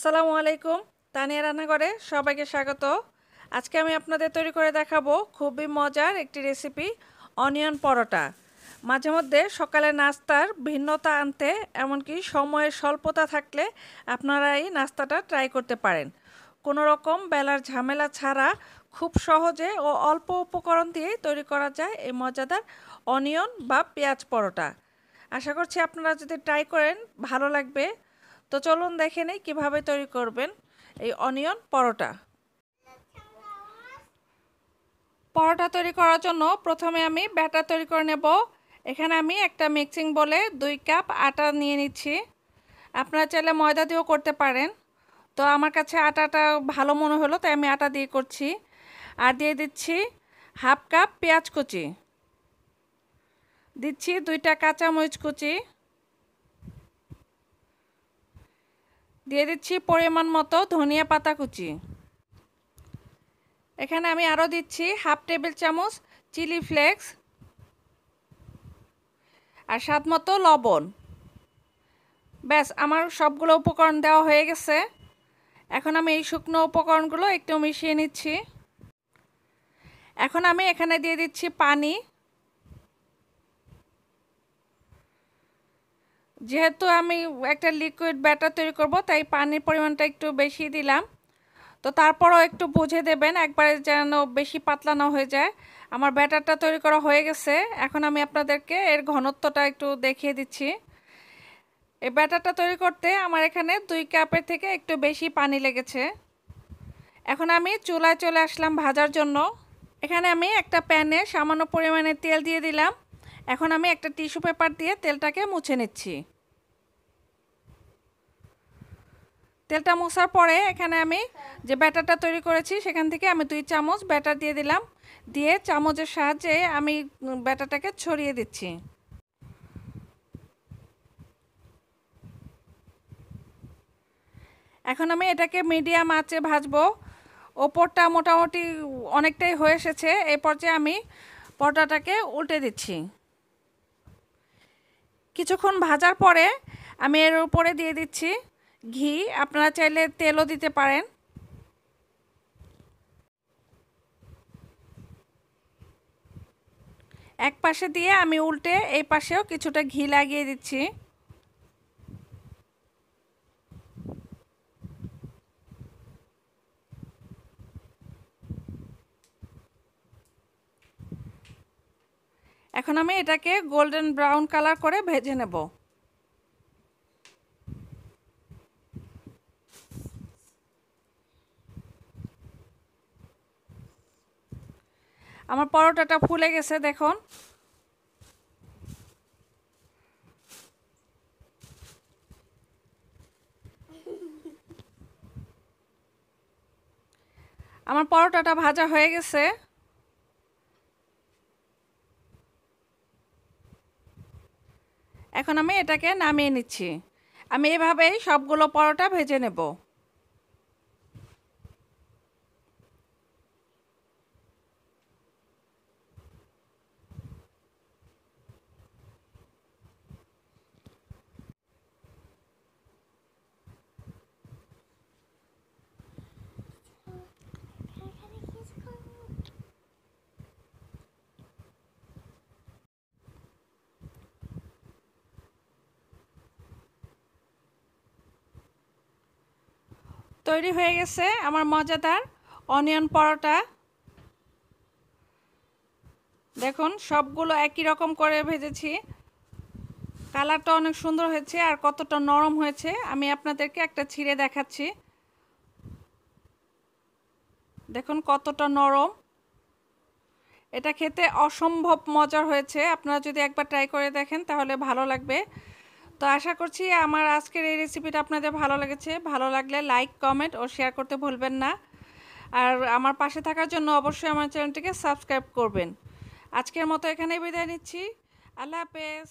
আসসালামু আলাইকুম। তানিয়া রান্নাঘরে সবাইকে স্বাগত। আজকে আমি আপনাদের তৈরি করে দেখাবো খুবই মজার একটি রেসিপি, অনিয়ন পরোটা। মাঝে মধ্যে সকালে নাস্তার ভিন্নতা আনতে, এমনকি সময়ের স্বল্পতা থাকলে আপনারা এই নাস্তাটা ট্রাই করতে পারেন। কোনো রকম বেলার ঝামেলা ছাড়া খুব সহজে ও অল্প উপকরণ দিয়েই তৈরি করা যায় এই মজাদার অনিয়ন বা পেঁয়াজ পরোটা। আশা করছি আপনারা যদি ট্রাই করেন ভালো লাগবে। তো চলুন দেখে নিই কীভাবে তৈরি করবেন এই অনিয়ন পরোটা। পরোটা তৈরি করার জন্য প্রথমে আমি ব্যাটার তৈরি করে নেব। এখানে আমি একটা মিক্সিং বলে 2 কাপ আটা নিয়ে নিচ্ছি। আপনারা চাইলে ময়দা দিয়েও করতে পারেন, তো আমার কাছে আটাটা ভালো মনে হলো তাই আমি আটা দিয়ে করছি। আর দিয়ে দিচ্ছি হাফ কাপ পেঁয়াজ কুচি, দিচ্ছি 2টা কাঁচামরিচ কুচি, দিয়ে দিচ্ছি পরিমাণ মতো ধনিয়া পাতা কুচি। এখানে আমি আরও দিচ্ছি হাফ টেবিল চামচ চিলি ফ্লেক্স আর স্বাদ মতো লবণ। ব্যাস, আমার সবগুলো উপকরণ দেওয়া হয়ে গেছে। এখন আমি এই শুকনো উপকরণগুলো একটু মিশিয়ে নিচ্ছি। এখন আমি এখানে দিয়ে দিচ্ছি পানি। যেহেতু আমি একটা লিকুইড ব্যাটার তৈরি করব, তাই পানির পরিমাণটা একটু বেশি দিলাম। তো তারপরও একটু বুঝে দেবেন, একবারে যেন বেশি পাতলা না হয়ে যায়। আমার ব্যাটারটা তৈরি করা হয়ে গেছে। এখন আমি আপনাদেরকে এর ঘনত্বটা একটু দেখিয়ে দিচ্ছি। এই ব্যাটারটা তৈরি করতে আমার এখানে 2 কাপের থেকে একটু বেশি পানি লেগেছে। এখন আমি চুলায় চলে আসলাম ভাজার জন্য। এখানে আমি একটা প্যানে সামান্য পরিমাণে তেল দিয়ে দিলাম। এখন আমি একটা টিস্যু পেপার দিয়ে তেলটাকে মুছে নিচ্ছি। তেলটা মোছার পরে এখানে আমি যে ব্যাটারটা তৈরি করেছি সেখান থেকে আমি 2 চামচ ব্যাটার দিয়ে দিলাম। দিয়ে চামচের সাহায্যে আমি ব্যাটারটাকে ছড়িয়ে দিচ্ছি। এখন আমি এটাকে মিডিয়াম আঁচে ভাজবো। ওপরটা মোটামুটি অনেকটাই হয়ে এসেছে। এই পর্যায়ে আমি পরোটাটাকে উল্টে দিচ্ছি। কিছুক্ষণ ভাজার পরে আমি এর উপরে দিয়ে দিচ্ছি ঘি। আপনারা চাইলে তেলও দিতে পারেন। এক পাশে দিয়ে আমি উল্টে এই পাশেও কিছুটা ঘি লাগিয়ে দিচ্ছি। এখন আমি এটাকে গোল্ডেন ব্রাউন কালার করে ভেজে নেব। আমার পরোটাটা ফুলে গেছে দেখুন। আমার পরোটাটা ভাজা হয়ে গেছে। এখন আমি এটাকে নামিয়ে নিচ্ছি। আমি এভাবেই সবগুলো পরোটা ভেজে নেব। তৈরি হয়ে গেছে আমার মজাদার অনিয়ন পরোটা। দেখুন সবগুলো একই রকম করে ভেজেছি। কালারটা অনেক সুন্দর হয়েছে আর কতটা নরম হয়েছে আমি আপনাদেরকে একটা ছিঁড়ে দেখাচ্ছি। দেখুন কতটা নরম। এটা খেতে অসম্ভব মজার হয়েছে। আপনারা যদি একবার ট্রাই করে দেখেন তাহলে ভালো লাগবে। তো আশা করছি আমার আজকের এই রেসিপিটা আপনাদের ভালো লেগেছে। ভালো লাগলে লাইক, কমেন্ট ও শেয়ার করতে ভুলবেন না। আর আমার পাশে থাকার জন্য অবশ্যই আমার চ্যানেলটিকে সাবস্ক্রাইব করবেন। আজকের মতো এখানেই বিদায় নিচ্ছি। আল্লাহ হাফেজ।